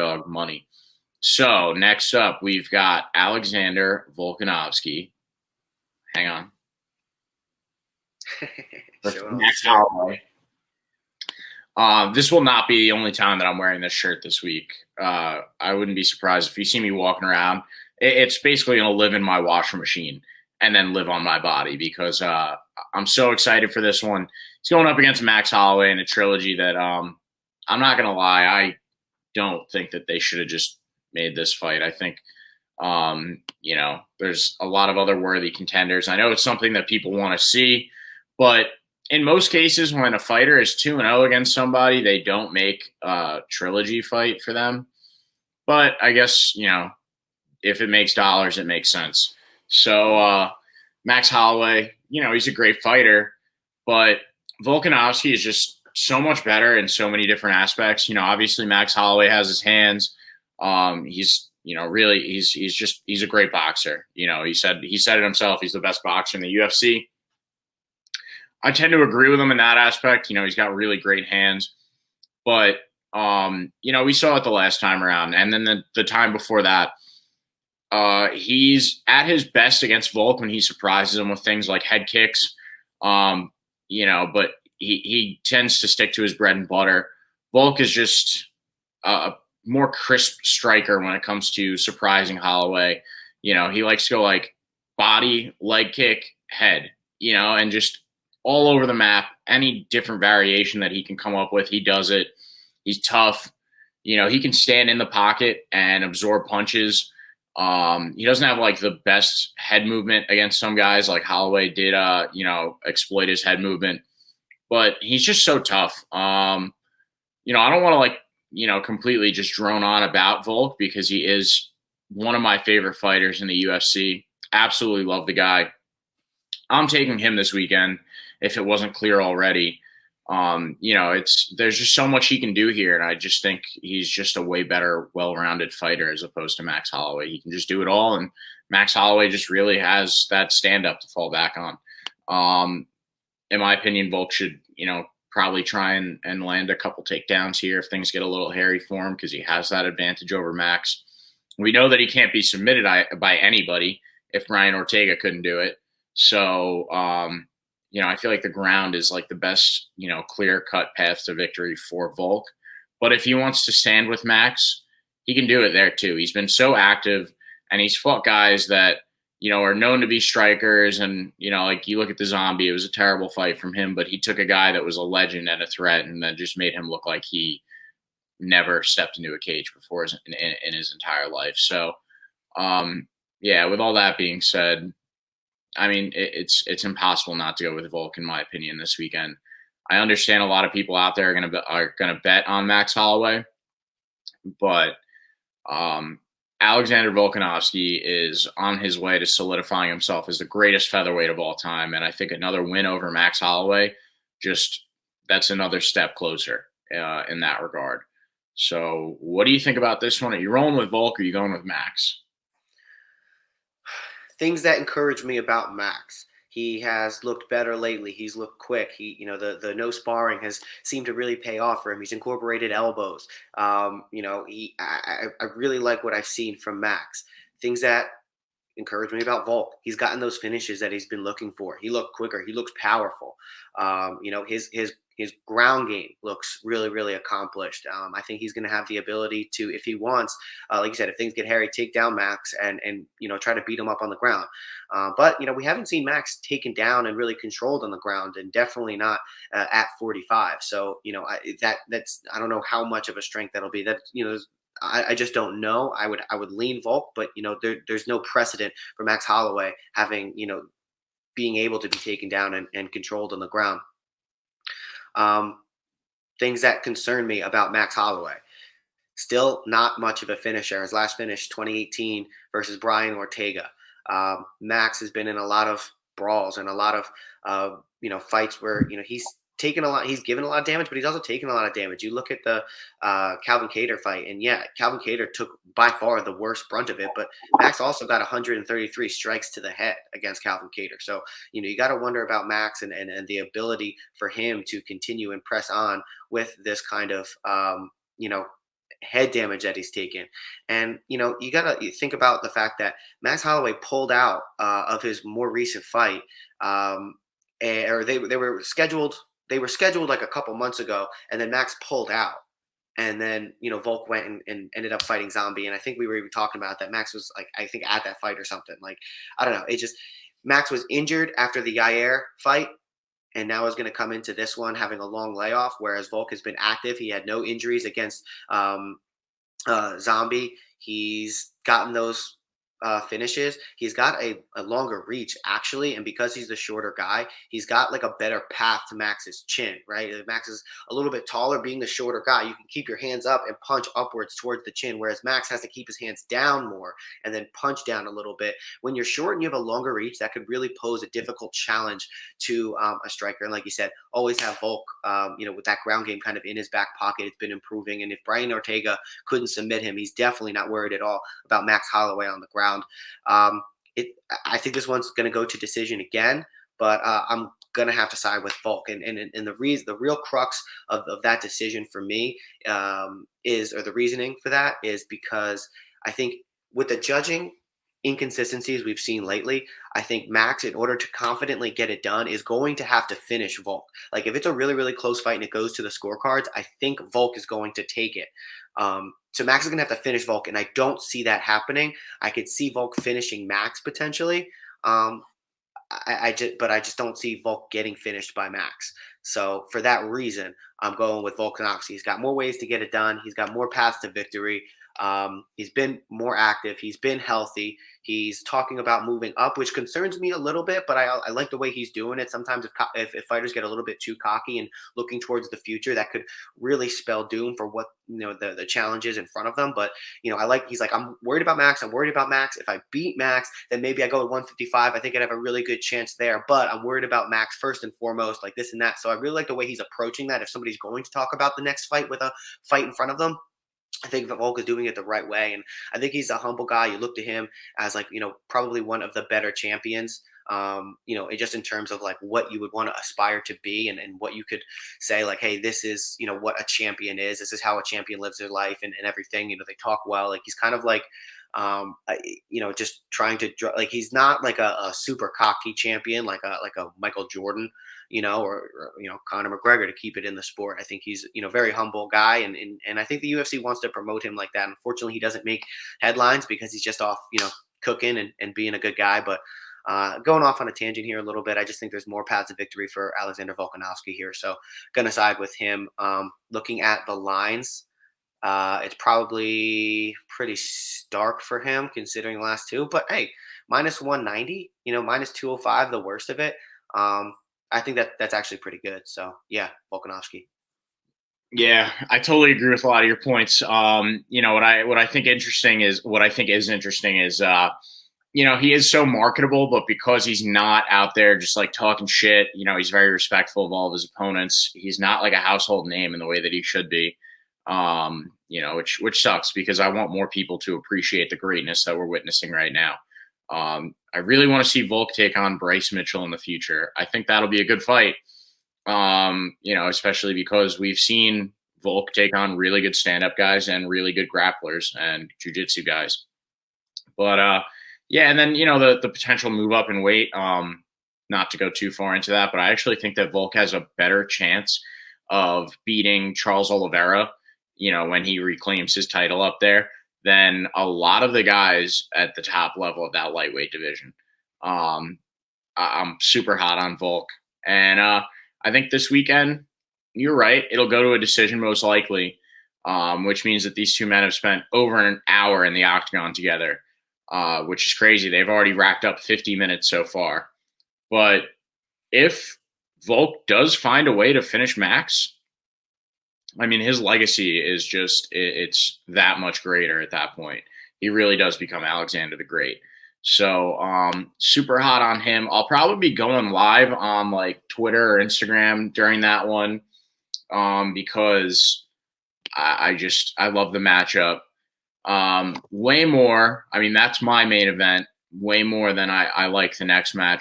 dog money. So next up, we've got Alexander Volkanovski. Hang on. Versus Showing off the Max shirt. Holloway. This will not be the only time that I'm wearing this shirt this week. I wouldn't be surprised if you see me walking around. It's basically going to live in my washer machine and then live on my body because I'm so excited for this one. He's going up against Max Holloway in a trilogy that I'm not going to lie, I don't think that they should have just made this fight. I think there's a lot of other worthy contenders. I know it's something that people want to see, but in most cases, when a fighter is 2-0 against somebody, they don't make a trilogy fight for them. But I guess, if it makes dollars, it makes sense. So Max Holloway, he's a great fighter, but Volkanovski is just so much better in so many different aspects. Obviously Max Holloway has his hands. Really, he's a great boxer. He said it himself. He's the best boxer in the UFC. I tend to agree with him in that aspect. He's got really great hands, but we saw it the last time around, and then the time before that. He's at his best against Volk when he surprises him with things like head kicks. But he tends to stick to his bread and butter. Volk is just a more crisp striker when it comes to surprising Holloway. He likes to go like body, leg kick, head, and just all over the map. Any different variation that he can come up with, he does it. He's tough. He can stand in the pocket and absorb punches. He doesn't have like the best head movement against some guys like Holloway did, exploit his head movement, but he's just so tough. I don't want to completely just drone on about Volk because he is one of my favorite fighters in the UFC. Absolutely love the guy. I'm taking him this weekend if it wasn't clear already. There's just so much he can do here, and I just think he's just a way better, well-rounded fighter as opposed to Max Holloway. He can just do it all, and Max Holloway just really has that stand-up to fall back on. In my opinion, Volk should, probably try and land a couple takedowns here if things get a little hairy for him because he has that advantage over Max. We know that he can't be submitted by anybody if Brian Ortega couldn't do it. So, I feel like the ground is like the best, clear-cut path to victory for Volk. But if he wants to stand with Max, he can do it there too. He's been so active, and he's fought guys that, are known to be strikers. And, like you look at the Zombie, it was a terrible fight from him, but he took a guy that was a legend and a threat and then just made him look like he never stepped into a cage before in his entire life. So, with all that being said, I mean, it's impossible not to go with Volk, in my opinion, this weekend. I understand a lot of people out there are gonna bet on Max Holloway, but Alexander Volkanovski is on his way to solidifying himself as the greatest featherweight of all time, and I think another win over Max Holloway, that's another step closer in that regard. So, what do you think about this one? Are you rolling with Volk or are you going with Max? Things that encourage me about Max. He has looked better lately. He's looked quick. The no sparring has seemed to really pay off for him. He's incorporated elbows. I really like what I've seen from Max. Things that encourage me about Volk. He's gotten those finishes that he's been looking for. He looked quicker. He looks powerful. His ground game looks really, really accomplished. I think he's going to have the ability to, if he wants, like you said, if things get hairy, take down Max and try to beat him up on the ground. But we haven't seen Max taken down and really controlled on the ground, and definitely not at 45. So that's I don't know how much of a strength that'll be. That I just don't know. I would lean Volk, but there's no precedent for Max Holloway having being able to be taken down and controlled on the ground. Things that concern me about Max Holloway. Still not much of a finisher. His last finish, 2018 versus Brian Ortega. Max has been in a lot of brawls and a lot of fights where he's taken a lot. He's given a lot of damage, but he's also taken a lot of damage. You look at the Calvin Kattar fight, and yeah, Calvin Kattar took by far the worst brunt of it. But Max also got 133 strikes to the head against Calvin Kattar. So you got to wonder about Max and the ability for him to continue and press on with this kind of head damage that he's taken. And you gotta think about the fact that Max Holloway pulled out of his more recent fight, or they were scheduled. They were scheduled like a couple months ago, and then Max pulled out. And then, Volk went and ended up fighting Zombie. And I think we were even talking about that. Max was like, I think at that fight or something. Like, I don't know. Max was injured after the Yair fight, and now is going to come into this one having a long layoff, whereas Volk has been active. He had no injuries against Zombie. He's gotten those finishes. He's got a longer reach, actually. And because he's the shorter guy, he's got like a better path to Max's chin, right? If Max is a little bit taller, being the shorter guy, you can keep your hands up and punch upwards towards the chin, whereas Max has to keep his hands down more and then punch down a little bit. When you're short and you have a longer reach, that could really pose a difficult challenge to a striker. And like you said, always have Volk, with that ground game kind of in his back pocket. It's been improving. And if Brian Ortega couldn't submit him, he's definitely not worried at all about Max Holloway on the ground. I think this one's going to go to decision again, but I'm going to have to side with Volk. And the real crux of that decision for me or the reasoning for that is because I think with the judging inconsistencies we've seen lately, I think Max, in order to confidently get it done, is going to have to finish Volk. Like if it's a really, really close fight and it goes to the scorecards, I think Volk is going to take it. So Max is going to have to finish Volk, and I don't see that happening. I could see Volk finishing Max potentially. But I just don't see Volk getting finished by Max. So for that reason, I'm going with Volkanovski. He's got more ways to get it done. He's got more paths to victory. He's been more active. He's been healthy. He's talking about moving up, which concerns me a little bit, but I like the way he's doing it. Sometimes if fighters get a little bit too cocky and looking towards the future, that could really spell doom for what the challenges in front of them. But he's like, I'm worried about Max. I'm worried about Max. If I beat Max, then maybe I go at 155. I think I'd have a really good chance there. But I'm worried about Max first and foremost, like this and that. So I really like the way he's approaching that. If somebody's going to talk about the next fight with a fight in front of them, I think that Volk is doing it the right way. And I think he's a humble guy. You look to him as like, probably one of the better champions, just in terms of like what you would want to aspire to be and what you could say like, hey, this is, what a champion is. This is how a champion lives their life and everything. They talk well. Like he's kind of like, just trying to like he's not like a super cocky champion like a Michael Jordan, or Conor McGregor, to keep it in the sport. I think he's very humble guy, and I think the UFC wants to promote him like that. Unfortunately, he doesn't make headlines because he's just off cooking and being a good guy. But going off on a tangent here a little bit, I just think there's more paths of victory for Alexander Volkanovski here, so gonna side with him. Looking at the lines, it's probably pretty stark for him considering the last two. But hey, minus 190, minus 205, the worst of it. I think that's actually pretty good. So yeah, Volkanovski. Yeah, I totally agree with a lot of your points. What I think is interesting is he is so marketable, but because he's not out there just like talking shit, he's very respectful of all of his opponents. He's not like a household name in the way that he should be. Which sucks because I want more people to appreciate the greatness that we're witnessing right now. I really want to see Volk take on Bryce Mitchell in the future. I think that'll be a good fight. Especially because we've seen Volk take on really good stand-up guys and really good grapplers and jiu-jitsu guys. But and then the potential move up in weight. Not to go too far into that, but I actually think that Volk has a better chance of beating Charles Oliveira, when he reclaims his title up there, than a lot of the guys at the top level of that lightweight division. I'm super hot on Volk. And I think this weekend, you're right, it'll go to a decision most likely, which means that these two men have spent over an hour in the octagon together, which is crazy. They've already racked up 50 minutes so far. But if Volk does find a way to finish Max, I mean, his legacy is it's that much greater at that point. He really does become Alexander the Great. So super hot on him. I'll probably be going live on like Twitter or Instagram during that one because I love the matchup. Way more. I mean, that's my main event. Way more than I like the next match.